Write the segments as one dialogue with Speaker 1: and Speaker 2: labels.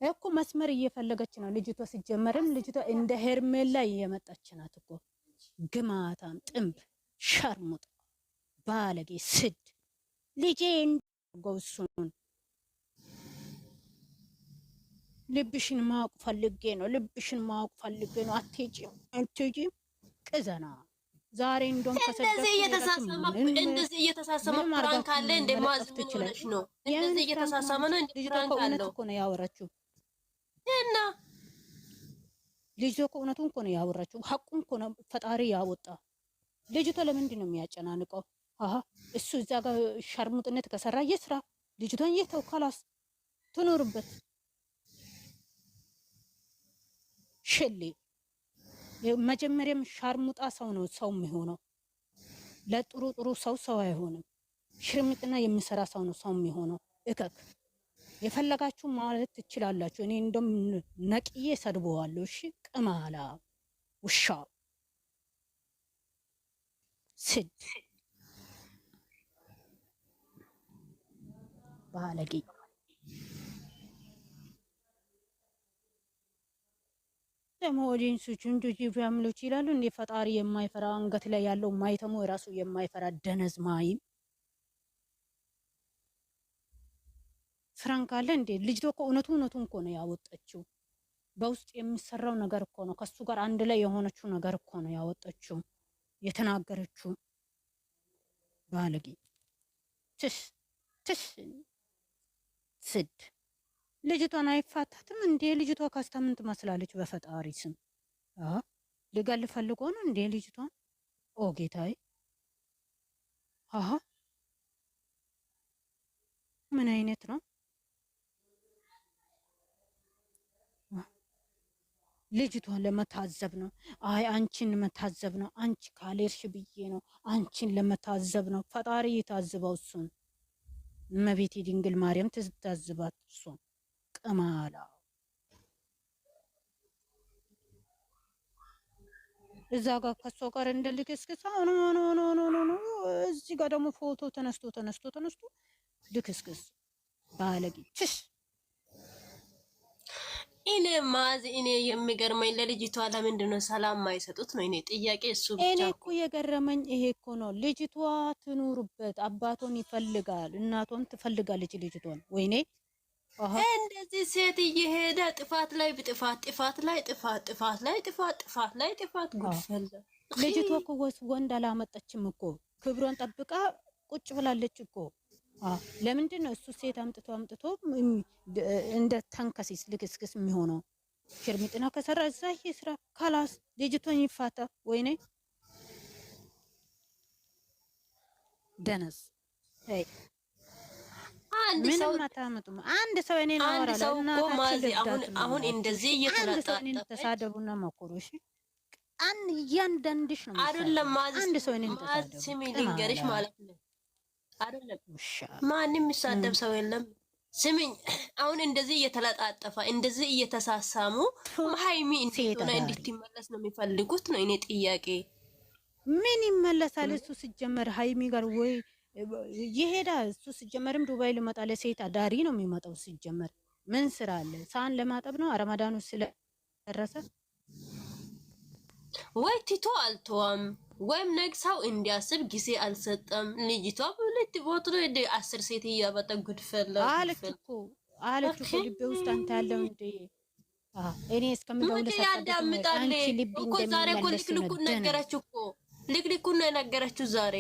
Speaker 1: እኮ መስመር እየፈለገች ነው ልጅቷ። ሲጀመርም ልጅቷ እንደ ሄርሜላ እየመጣች ናት እኮ። ግማታም ጥንብ ሸርሙጣ ባለጌ ስድ ልጄ ጎሱን ልብሽን ማወቅ ፈልጌ ነው። ልብሽን ማወቅ ፈልጌ ነው። አትሄጂም ቅዘና ዛሬ እንደውም
Speaker 2: እንደዚህ እየተሳሰመ ፕራንክ አለ እንደ ማዝ ትችላለሽ ነው። እንደዚህ እየተሳሰመ ነው እንደ ፕራንክ አለው
Speaker 1: እኮ ነው ያወራችው።
Speaker 2: እና
Speaker 1: ልጅቷ እኮ እውነቱን እኮ ነው ያወራችው። ሐቁን እኮ ነው ፈጣሪ ያወጣ። ልጅቷ ለምንድን ነው የሚያጨናንቀው? አሃ እሱ እዛ ጋር ሸርሙጥነት ከሰራ ይስራ። ልጅቷን ይተው ካላስ ትኖርበት። ሽሌ መጀመሪያም ሻርሙጣ ሰው ነው ሰው የሚሆነው። ለጥሩ ጥሩ ሰው አይሆንም። ሽርምጥና የሚሰራ ሰው ነው ሰው የሚሆነው። እከክ የፈለጋችሁ ማለት ትችላላችሁ። እኔ እንደም ነቅዬ ሰድበዋለሁ። እሺ ቅማላ ውሻ ስድ ባለጌ ደግሞ ኦዲየንሶቹ እንደዚህ ፋሚሊዎች ይላሉ እንደ ፈጣሪ የማይፈራ አንገት ላይ ያለው ማይተሙ ራሱ የማይፈራ ደነዝ ማይም ፍራንክ አለ እንዴ? ልጅቷ እኮ እውነቱን እኮ ነው ያወጣችው። በውስጥ የሚሰራው ነገር እኮ ነው። ከሱ ጋር አንድ ላይ የሆነችው ነገር እኮ ነው ያወጣችው የተናገረችው። ባለጌ ትስ ስድ ልጅቷን አይፋታትም እንዴ? ልጅቷ ካስተምን ትመስላለች። በፈጣሪ ስም ልገል ፈልጎ ነው እንዴ ልጅቷን? ኦ ጌታዬ! አሃ ምን አይነት ነው? ልጅቷን ለመታዘብ ነው። አይ አንቺን ለመታዘብ ነው። አንቺ ካሌርሽ ብዬ ነው። አንቺን ለመታዘብ ነው። ፈጣሪ የታዝበው እሱን። እመቤቴ ድንግል ማርያም ትታዝባት እሱን። ቅማላ እዛ ጋር ከሷ ጋር እንደልክስክስ ኖ እዚህ ጋር ደግሞ ፎቶ ተነስቶ ልክስክስ ባለጌ ችሽ
Speaker 2: እኔ የሚገርመኝ ለልጅቷ ለምንድን ነው ሰላም ማይሰጡት ነው እኔ ጥያቄ። እሱ ብቻ
Speaker 1: እኔ እኮ የገረመኝ ይሄ እኮ ነው። ልጅቷ ትኑርበት፣ አባቷን ይፈልጋል፣ እናቷን ትፈልጋለች ልጅቷን። ወይኔ
Speaker 2: እንደዚህ ሴት እየሄደ ጥፋት ላይ ጥፋት ላይ ጥፋት ጉድፈል።
Speaker 1: ልጅቷ እኮ ወንድ አላመጣችም እኮ ክብሯን ጠብቃ ቁጭ ብላለች እኮ። ለምንድን ነው እሱ ሴት አምጥቶ እንደ ተንከሲስ ልክስክስ የሚሆነው? ሽርሚጥና ከሰራ እዛ ይስራ ካላስ ልጅቷን ይፋታ። ወይኔ ደነስ
Speaker 2: አንድ ሰው አታመጡም።
Speaker 1: አንድ ሰው እኔ ነው አወራለሁ።
Speaker 2: አሁን እንደዚህ
Speaker 1: ተሳደቡና መኮሮሽ እያንዳንድሽ ነው
Speaker 2: አይደለም።
Speaker 1: አንድ ሰው እኔን ተሳደቡ
Speaker 2: ስሚ ልንገርሽ ማለት ነው አይደለም። ማንም የሚሳደብ ሰው የለም። ስሚኝ አሁን እንደዚህ እየተለጣጠፋ እንደዚህ እየተሳሳሙ ሃይሚ እንድትመለስ ነው የሚፈልጉት ነው እኔ ጥያቄ።
Speaker 1: ምን ይመለሳል? እሱ ሲጀመር ሃይሚ ጋር ወይ ይሄዳ። እሱ ሲጀመርም ዱባይ ልመጣ ለሴት አዳሪ ነው የሚመጣው። ሲጀመር ምን ስራ አለ? ሳህን ለማጠብ ነው። ረመዳኑ ስለደረሰ
Speaker 2: ወይ ቲቶ አልተዋም ወይም ነግሳው እንዲያስብ ጊዜ አልሰጠም። ልጅቷ በሁለት ቦታ ነው 10 ሴት እያበጠ ጉድፈላ
Speaker 1: አለች እኮ ልቤ ውስጥ አንተ ያለው እንዴ? እኔ እስከምደውል
Speaker 2: ያዳምጣል እኮ ዛሬ እኮ ልክልኩን ነገረችው እኮ ልክልኩን ነው የነገረችው ዛሬ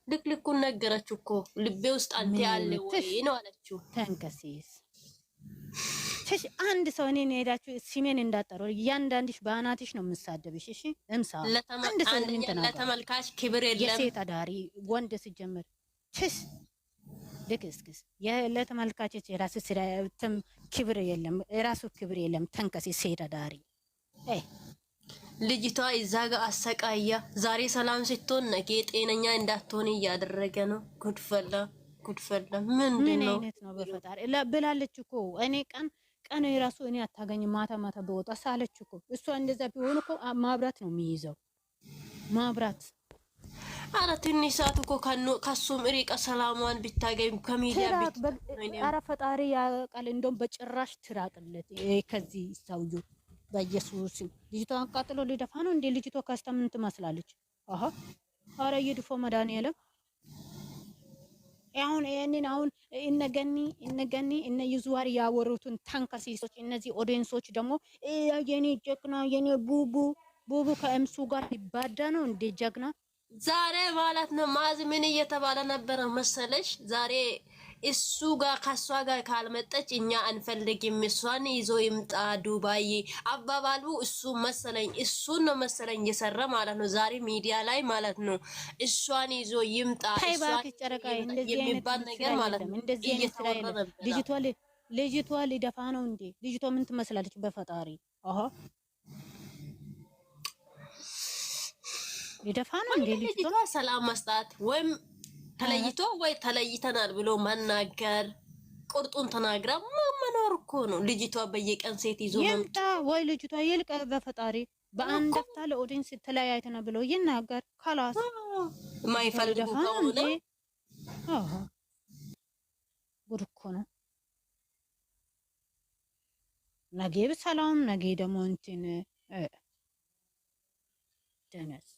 Speaker 2: ልክልኩን ነገረችው እኮ ልቤ ውስጥ አንተ ያለ ወይ ነው አለችው።
Speaker 1: ተንከሲስ አንድ ሰው እኔን ሄዳችሁ ሲሜን እንዳጠሩ እያንዳንድሽ በአናትሽ ነው የምሳደብሽ። እሺ እምሳ አንድ ሰው ምን ተናገረ?
Speaker 2: ለተመልካች ክብር የለም።
Speaker 1: የሴት አዳሪ ወንድ ሲጀምር ልክስክስ ለተመልካች የራሱ ክብር የለም፣ የራሱ ክብር የለም። ተንከሲስ ሴት አዳሪ
Speaker 2: ልጅቷ እዛ ጋር አሰቃያ። ዛሬ ሰላም ስትሆን ነገ ጤነኛ እንዳትሆን እያደረገ ነው። ጉድፈላ ምን
Speaker 1: አይነት ነው? በፈጣሪ ብላለች እኮ እኔ ቀን የራሱ እኔ አታገኝ ማታ በወጣ ሳለች እኮ እሷ እንደዛ ቢሆን እኮ ማብራት ነው የሚይዘው ማብራት።
Speaker 2: አረ ትንሽ ሰዓት እኮ ከሱም ሪቀ ሰላሟን ብታገኝ ከሚዲያ
Speaker 1: አረ ፈጣሪ ያውቃል። እንደውም በጭራሽ ትራቅለት ከዚህ ሰውዬው በኢየሱስ ልጅቷን አቃጥሎ ሊደፋ ነው እንዴ? ልጅቷ ካስታ ምን ትመስላለች? አሃ አረ ይድፎ መድኃኒዓለም። አሁን እነገኒ እነ ይዙዋር ያወሩትን ታንከሲሶች እነዚህ ኦዲየንሶች ደግሞ የኔ ጀግና የኔ ቡቡ ከእምሱ ጋር ሊባዳ ነው እንዴ? ጀግና
Speaker 2: ዛሬ ማለት ነው። ማዝ ምን እየተባለ ነበረ መሰለሽ? ዛሬ እሱ ጋር ከሷ ጋር ካልመጣች እኛ አንፈልግም፣ እሷን ይዞ ይምጣ ዱባይ አባባሉ እሱ መሰለኝ፣ እሱን ነው መሰለኝ እየሰራ ማለት ነው። ዛሬ ሚዲያ ላይ ማለት ነው እሷን ይዞ ይምጣ የሚባል ነገር ማለት ነው።
Speaker 1: ልጅቷ ሊደፋ ነው እንዴ? ልጅቷ ምን ትመስላለች? በፈጣሪ አሃ ሊደፋ ነው እንዴ? ልጅቷ
Speaker 2: ሰላም መስጣት ወይም ተለይቶ ወይ ተለይተናል ብሎ መናገር ቁርጡን ተናግራ መኖር እኮ ነው። ልጅቷ በየቀን ሴት ይዞ
Speaker 1: ይምጣ ወይ ልጅቷ ይልቀ በፈጣሪ በአንድ ፍታ ለኦዲንስ ተለያይተና ብሎ ይናገር። ካላስ
Speaker 2: ማይፈልጉ ከሆነ
Speaker 1: አሃ ጉድ እኮ ነው። ነገ በሰላም ነገ ደግሞ እንትን ደነስ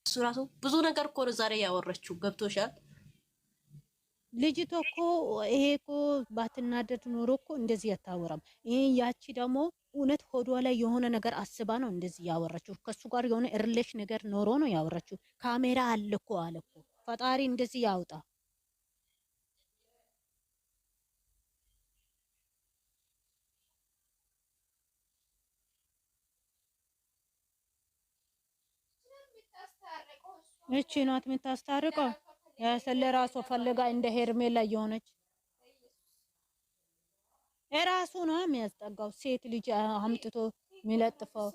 Speaker 2: እሱ ራሱ ብዙ ነገር እኮ ነው ዛሬ ያወራችው። ገብቶሻል?
Speaker 1: ልጅቷ እኮ ይሄ እኮ ባትናደድ ኖሮ እኮ እንደዚህ አታወራም። ይሄ ያቺ ደግሞ እውነት ሆዷ ላይ የሆነ ነገር አስባ ነው እንደዚህ ያወራችው። ከሱ ጋር የሆነ ሪሌሽን ነገር ኖሮ ነው ያወራችው። ካሜራ አለ እኮ አለ እኮ። ፈጣሪ እንደዚህ ያውጣ። እቺ ናት የምታስታርቀው። ያሰለ ራሷ ፈልጋ እንደ ሄርሜላ የሆነች እራሱ ነው የሚያስጠጋው። ሴት ልጅ አምጥቶ የሚለጥፈው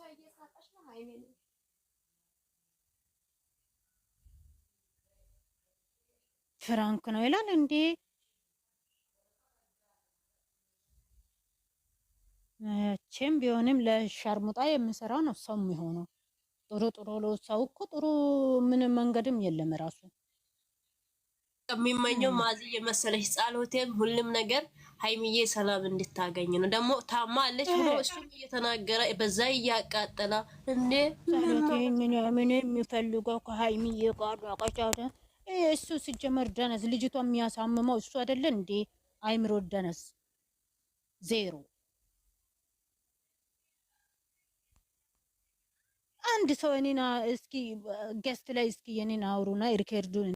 Speaker 1: ፍራንክ ነው ይላል እንዴ? መቼም ቢሆንም ለሻርሙጣ የምሰራው ነው ሰው የሚሆነው። ጥሩ ሰው እኮ ጥሩ ምንም መንገድም የለም ራሱ
Speaker 2: የሚመኘው ማዚ የመሰለች ጸሎቴም ሁሉም ነገር ሀይሚዬ ሰላም እንድታገኝ ነው። ደግሞ ታማ አለች ብሎ እሱም እየተናገረ በዛ እያቃጠላ እንዴ
Speaker 1: ምን የሚፈልገው ከሀይሚዬ ጋር አቀጫደ እሱ ሲጀመር ደነስ ልጅቷ የሚያሳምመው እሱ አይደለ እንዴ? አይምሮ ደነስ ዜሮ። አንድ ሰው እኔና እስኪ ገስት ላይ እስኪ የኔን አውሩና ሪከርዱን